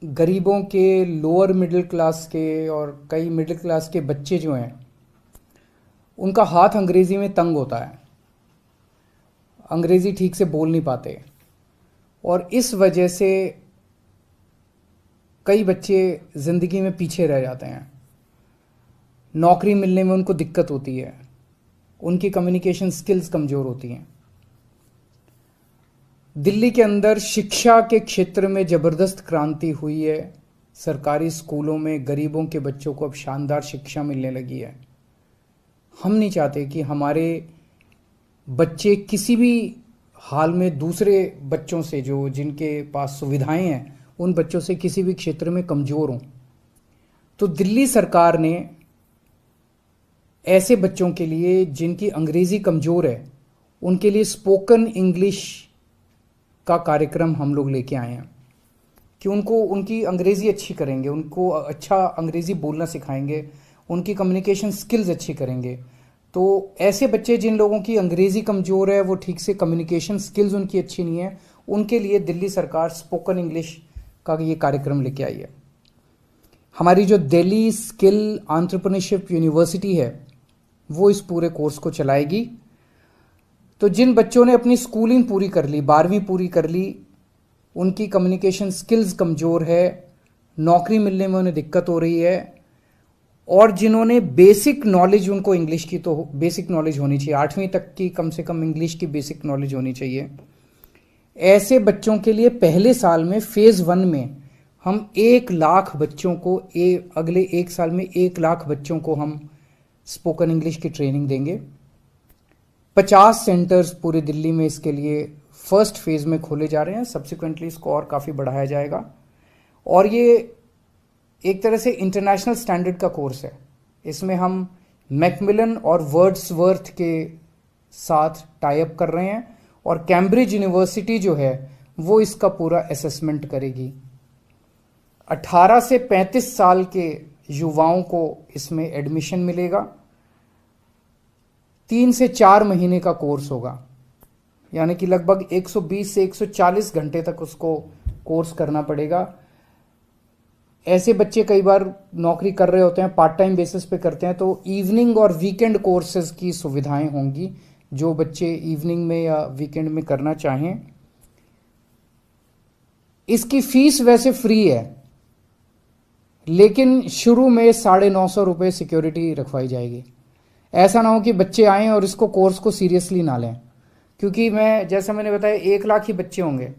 गरीबों के, lower middle class के और कई मिडिल क्लास के बच्चे जो हैं, उनका हाथ अंग्रेज़ी में तंग होता है, अंग्रेज़ी ठीक से बोल नहीं पाते, और इस वजह से कई बच्चे ज़िंदगी में पीछे रह जाते हैं। नौकरी मिलने में उनको दिक्कत होती है, उनकी कम्युनिकेशन स्किल्स कमज़ोर होती हैं। दिल्ली के अंदर शिक्षा के क्षेत्र में ज़बरदस्त क्रांति हुई है। सरकारी स्कूलों में गरीबों के बच्चों को अब शानदार शिक्षा मिलने लगी है। हम नहीं चाहते कि हमारे बच्चे किसी भी हाल में दूसरे बच्चों से, जो जिनके पास सुविधाएं हैं, उन बच्चों से किसी भी क्षेत्र में कमज़ोर हों। तो दिल्ली सरकार ने ऐसे बच्चों के लिए जिनकी अंग्रेज़ी कमज़ोर है, उनके लिए स्पोकन इंग्लिश का कार्यक्रम हम लोग लेके आए हैं कि उनको उनकी अंग्रेज़ी अच्छी करेंगे, उनको अच्छा अंग्रेज़ी बोलना सिखाएंगे, उनकी कम्युनिकेशन स्किल्स अच्छी करेंगे। तो ऐसे बच्चे जिन लोगों की अंग्रेज़ी कमज़ोर है, वो ठीक से कम्युनिकेशन स्किल्स उनकी अच्छी नहीं है, उनके लिए दिल्ली सरकार स्पोकन इंग्लिश का ये कार्यक्रम लेके आई है। हमारी जो दिल्ली स्किल एंटरप्रेन्योरशिप यूनिवर्सिटी है, वो इस पूरे कोर्स को चलाएगी। तो जिन बच्चों ने अपनी स्कूलिंग पूरी कर ली, 12वीं पूरी कर ली, उनकी कम्युनिकेशन स्किल्स कमज़ोर है, नौकरी मिलने में उन्हें दिक्कत हो रही है, और जिन्होंने बेसिक नॉलेज, उनको इंग्लिश की तो बेसिक नॉलेज होनी चाहिए, 8वीं तक की कम से कम इंग्लिश की बेसिक नॉलेज होनी चाहिए। ऐसे बच्चों के लिए पहले साल में फेज़ 1 में हम 1 लाख बच्चों को, अगले 1 साल में 1 लाख बच्चों को हम स्पोकन इंग्लिश की ट्रेनिंग देंगे। 50 सेंटर्स पूरे दिल्ली में इसके लिए फर्स्ट फेज़ में खोले जा रहे हैं। सब्सिक्वेंटली इसको और काफ़ी बढ़ाया जाएगा, और ये एक तरह से इंटरनेशनल स्टैंडर्ड का कोर्स है। इसमें हम मैकमिलन और वर्ड्सवर्थ के साथ टाई अप कर रहे हैं, और कैम्ब्रिज यूनिवर्सिटी जो है वो इसका पूरा असेसमेंट करेगी। 18 से 35 साल के युवाओं को इसमें एडमिशन मिलेगा। 3 से 4 महीने का कोर्स होगा, यानी कि लगभग 120 से 140 घंटे तक उसको कोर्स करना पड़ेगा। ऐसे बच्चे कई बार नौकरी कर रहे होते हैं, पार्ट टाइम बेसिस पे करते हैं, तो इवनिंग और वीकेंड कोर्सेज की सुविधाएं होंगी, जो बच्चे इवनिंग में या वीकेंड में करना चाहें। इसकी फीस वैसे फ्री है, लेकिन शुरू में 950 रुपये सिक्योरिटी रखवाई जाएगी। ऐसा ना हो कि बच्चे आएँ और इसको कोर्स को सीरियसली ना लें, क्योंकि जैसा मैंने बताया 1 लाख ही बच्चे होंगे,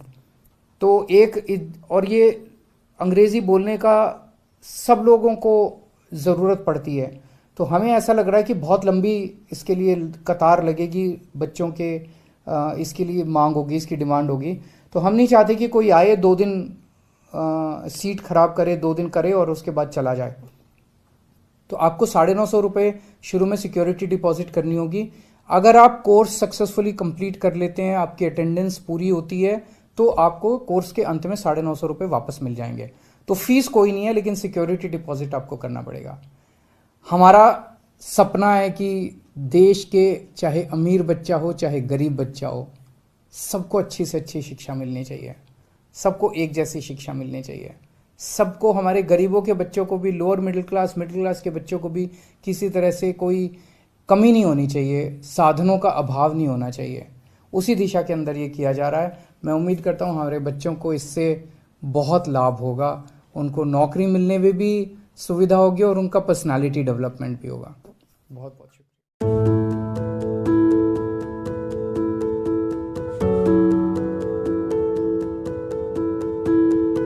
तो और ये अंग्रेज़ी बोलने का सब लोगों को ज़रूरत पड़ती है। तो हमें ऐसा लग रहा है कि बहुत लंबी इसके लिए कतार लगेगी, बच्चों के इसके लिए मांग होगी, इसकी डिमांड होगी। तो हम नहीं चाहते कि कोई आए, 2 दिन सीट खराब करे, 2 दिन करे और उसके बाद चला जाए। तो आपको 950 रुपये शुरू में सिक्योरिटी डिपॉजिट करनी होगी। अगर आप कोर्स सक्सेसफुली कंप्लीट कर लेते हैं, आपकी अटेंडेंस पूरी होती है, तो आपको कोर्स के अंत में 950 रुपये वापस मिल जाएंगे। तो फीस कोई नहीं है, लेकिन सिक्योरिटी डिपॉजिट आपको करना पड़ेगा। हमारा सपना है कि देश के चाहे अमीर बच्चा हो चाहे गरीब बच्चा हो, सबको अच्छी से अच्छी शिक्षा मिलनी चाहिए, सबको एक जैसी शिक्षा मिलनी चाहिए। सबको, हमारे गरीबों के बच्चों को भी, लोअर मिडिल क्लास के बच्चों को भी किसी तरह से कोई कमी नहीं होनी चाहिए, साधनों का अभाव नहीं होना चाहिए। उसी दिशा के अंदर ये किया जा रहा है। मैं उम्मीद करता हूँ हमारे बच्चों को इससे बहुत लाभ होगा, उनको नौकरी मिलने में भी सुविधा होगी और उनका पर्सनालिटी डेवलपमेंट भी होगा। बहुत बहुत शुक्रिया।